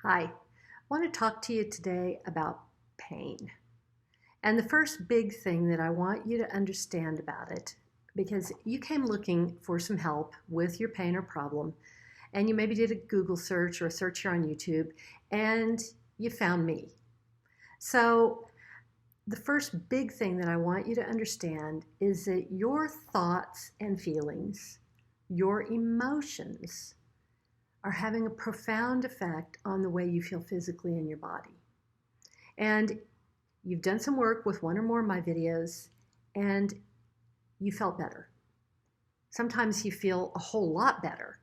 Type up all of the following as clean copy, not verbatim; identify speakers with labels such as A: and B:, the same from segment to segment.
A: Hi, I want to talk to you today about pain. And the first big thing that I want you to understand about it, because you came looking for some help with your pain or problem, and you maybe did a Google search or a search here on YouTube, and you found me. So, the first big thing that I want you to understand is that your thoughts and feelings, your emotions, are having a profound effect on the way you feel physically in your body. And you've done some work with one or more of my videos and you felt better. Sometimes you feel a whole lot better.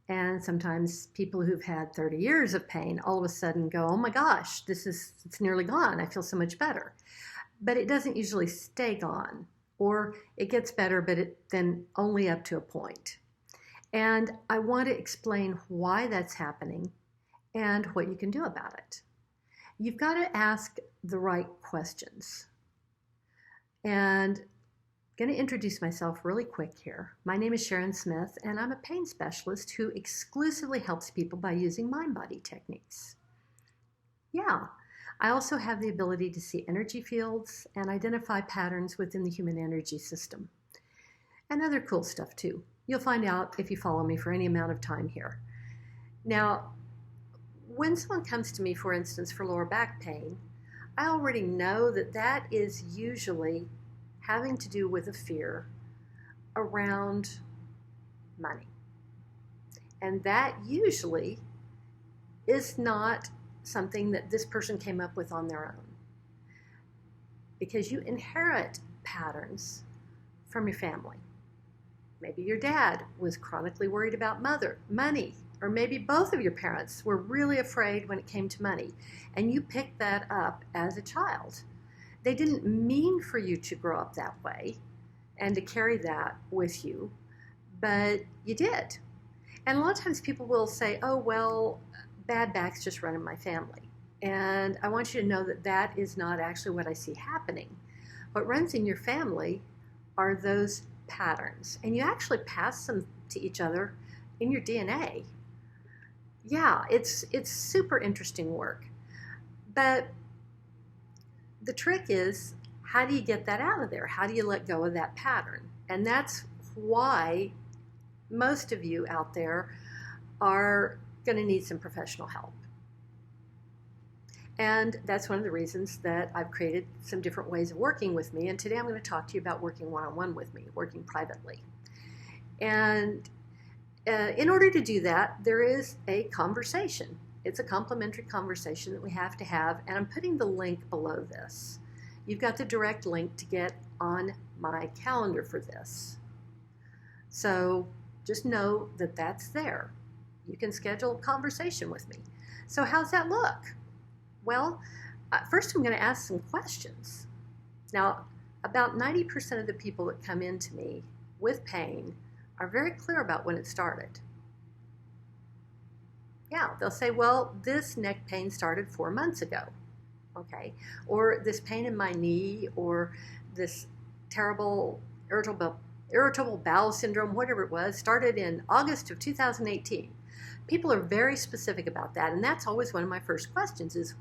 A: And sometimes people who've had 30 years of pain all of a sudden go, oh my gosh, it's nearly gone. I feel so much better. But it doesn't usually stay gone, or it gets better, but then only up to a point. And I want to explain why that's happening and what you can do about it. You've got to ask the right questions. And I'm going to introduce myself really quick here. My name is Sharon Smith, and I'm a pain specialist who exclusively helps people by using mind-body techniques. Yeah, I also have the ability to see energy fields and identify patterns within the human energy system. And other cool stuff too. You'll find out if you follow me for any amount of time here. Now, when someone comes to me, for instance, for lower back pain, I already know that that is usually having to do with a fear around money. And that usually is not something that this person came up with on their own. Because you inherit patterns from your family. Maybe your dad was chronically worried about money, or maybe both of your parents were really afraid when it came to money, and you picked that up as a child. They didn't mean for you to grow up that way and to carry that with you, but you did. And a lot of times people will say, oh, well, bad backs just run in my family. And I want you to know that that is not actually what I see happening. What runs in your family are those patterns, and you actually pass them to each other in your DNA. Yeah, it's super interesting work. But the trick is, how do you get that out of there? How do you let go of that pattern? And that's why most of you out there are going to need some professional help. And that's one of the reasons that I've created some different ways of working with me. And today I'm going to talk to you about working one-on-one with me, working privately. And in order to do that, there is a conversation. It's a complimentary conversation that we have to have. And I'm putting the link below this. You've got the direct link to get on my calendar for this. So just know that that's there. You can schedule a conversation with me. So how's that look? Well, first I'm going to ask some questions. Now, about 90% of the people that come into me with pain are very clear about when it started. Yeah, they'll say, well, this neck pain started 4 months ago, okay? Or this pain in my knee, or this terrible irritable bowel syndrome, whatever it was, started in August of 2018. People are very specific about that, and that's always one of my first questions is,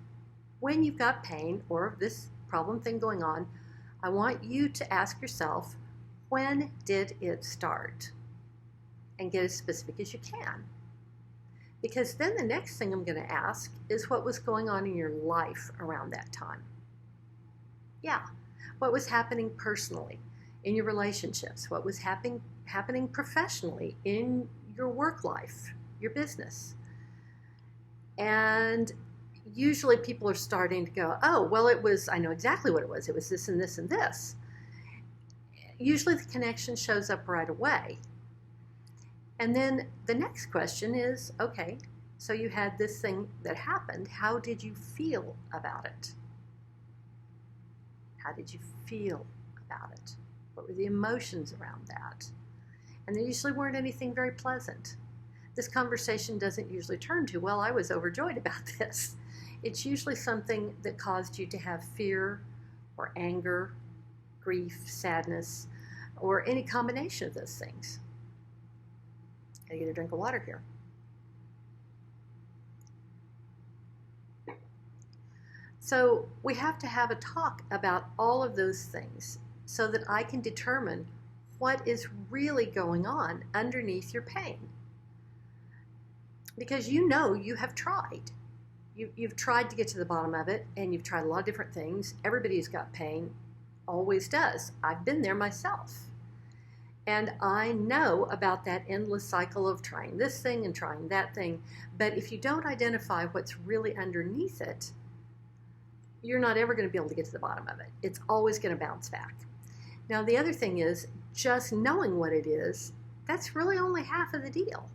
A: when you've got pain or this problem thing going on, I want you to ask yourself, when did it start? And get as specific as you can. Because then the next thing I'm going to ask is, what was going on in your life around that time? Yeah, what was happening personally in your relationships? What was happening professionally in your work life, your business? And usually people are starting to go, oh, well, I know exactly what it was. It was this and this and this. Usually the connection shows up right away. And then the next question is, okay, so you had this thing that happened. How did you feel about it? How did you feel about it? What were the emotions around that? And there usually weren't anything very pleasant. This conversation doesn't usually turn to, well, I was overjoyed about this. It's usually something that caused you to have fear or anger, grief, sadness, or any combination of those things. Gotta get a drink of water here. So we have to have a talk about all of those things so that I can determine what is really going on underneath your pain. Because you know you have tried. You've tried to get to the bottom of it, and you've tried a lot of different things. Everybody who's got pain always does. I've been there myself. And I know about that endless cycle of trying this thing and trying that thing. But if you don't identify what's really underneath it, you're not ever going to be able to get to the bottom of it. It's always going to bounce back. Now, the other thing is just knowing what it is, that's really only half of the deal.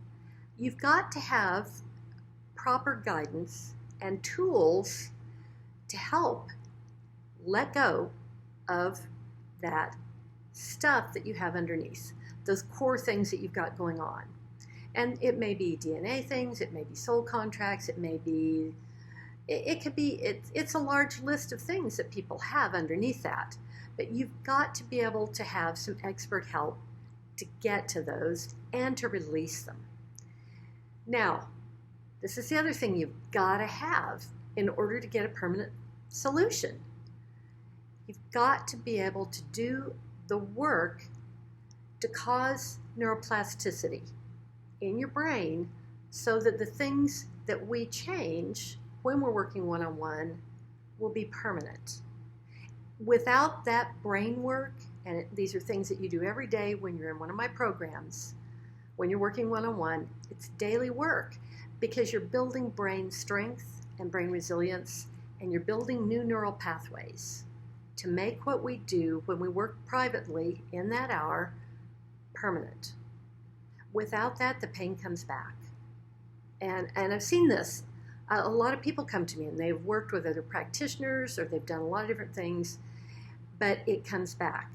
A: You've got to have proper guidance and tools to help let go of that stuff that you have underneath, those core things that you've got going on. And it may be DNA things, it may be soul contracts, it may be, it could be, it's a large list of things that people have underneath that. But you've got to be able to have some expert help to get to those and to release them. Now, this is the other thing you've got to have in order to get a permanent solution. You've got to be able to do the work to cause neuroplasticity in your brain so that the things that we change when we're working one-on-one will be permanent. Without that brain work, and these are things that you do every day when you're in one of my programs, when you're working one-on-one, it's daily work because you're building brain strength and brain resilience, and you're building new neural pathways to make what we do when we work privately in that hour permanent. Without that, the pain comes back. And I've seen this. A lot of people come to me and they've worked with other practitioners or they've done a lot of different things, but it comes back.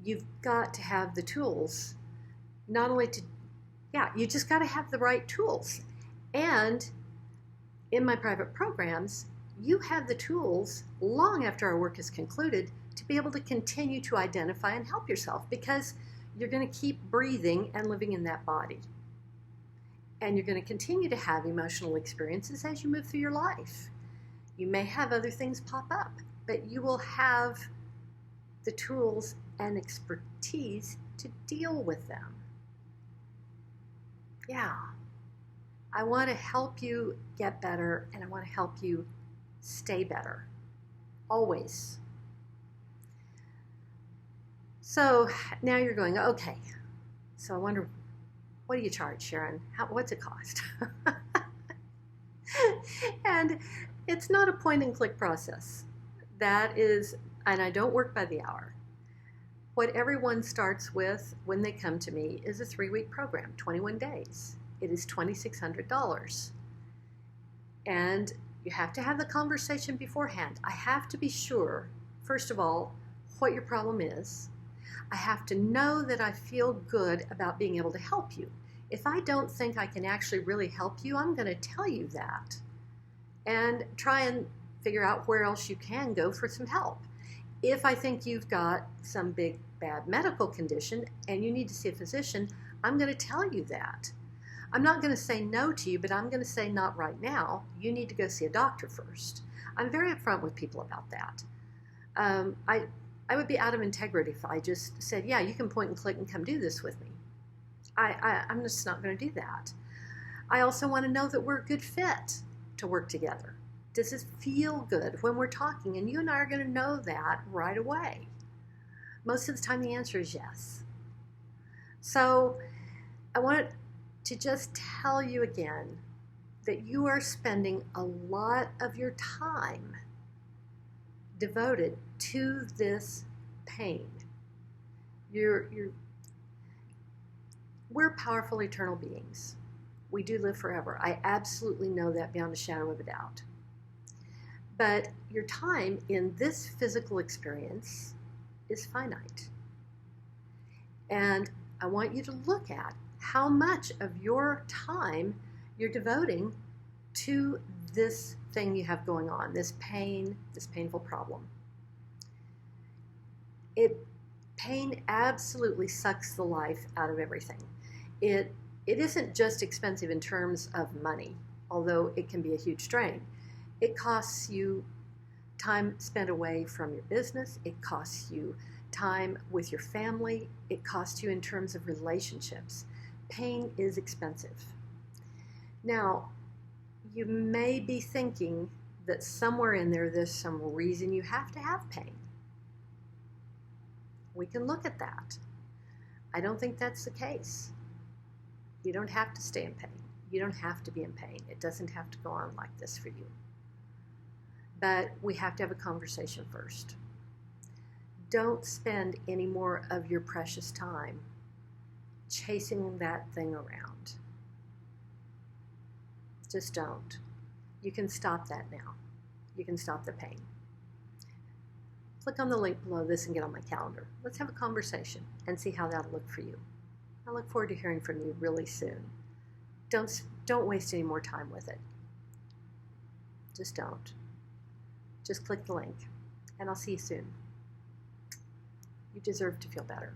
A: You've got to have the tools, not only to, you just got to have the right tools. And in my private programs, you have the tools long after our work is concluded to be able to continue to identify and help yourself because you're going to keep breathing and living in that body. And you're going to continue to have emotional experiences as you move through your life. You may have other things pop up, but you will have the tools and expertise to deal with them. Yeah. I want to help you get better, and I want to help you stay better. Always. So now you're going, okay, so I wonder, what do you charge, Sharon? What's it cost? And it's not a point and click process. That is, and I don't work by the hour. What everyone starts with when they come to me is a 3-week program, 21 days. It is $2,600. And you have to have the conversation beforehand. I have to be sure, first of all, what your problem is. I have to know that I feel good about being able to help you. If I don't think I can actually really help you, I'm going to tell you that and try and figure out where else you can go for some help. If I think you've got some big bad medical condition and you need to see a physician, I'm going to tell you that. I'm not going to say no to you, but I'm going to say not right now. You need to go see a doctor first. I'm very upfront with people about that. I would be out of integrity if I just said, yeah, you can point and click and come do this with me. I'm just not going to do that. I also want to know that we're a good fit to work together. Does this feel good when we're talking? And you and I are going to know that right away. Most of the time the answer is yes. So I want to just tell you again that you are spending a lot of your time devoted to this pain. We're powerful eternal beings. We do live forever. I absolutely know that beyond a shadow of a doubt. But your time in this physical experience is finite. And I want you to look at how much of your time you're devoting to this thing you have going on, this pain, this painful problem. Pain absolutely sucks the life out of everything. It isn't just expensive in terms of money, although it can be a huge strain. It costs you time spent away from your business. It costs you time with your family. It costs you in terms of relationships. Pain is expensive. Now, you may be thinking that somewhere in there there's some reason you have to have pain. We can look at that. I don't think that's the case. You don't have to stay in pain. You don't have to be in pain. It doesn't have to go on like this for you. But we have to have a conversation first. Don't spend any more of your precious time chasing that thing around. Just don't. You can stop that now. You can stop the pain. Click on the link below this and get on my calendar. Let's have a conversation and see how that'll look for you. I look forward to hearing from you really soon. Don't waste any more time with it. Just don't. Just click the link, and I'll see you soon. You deserve to feel better.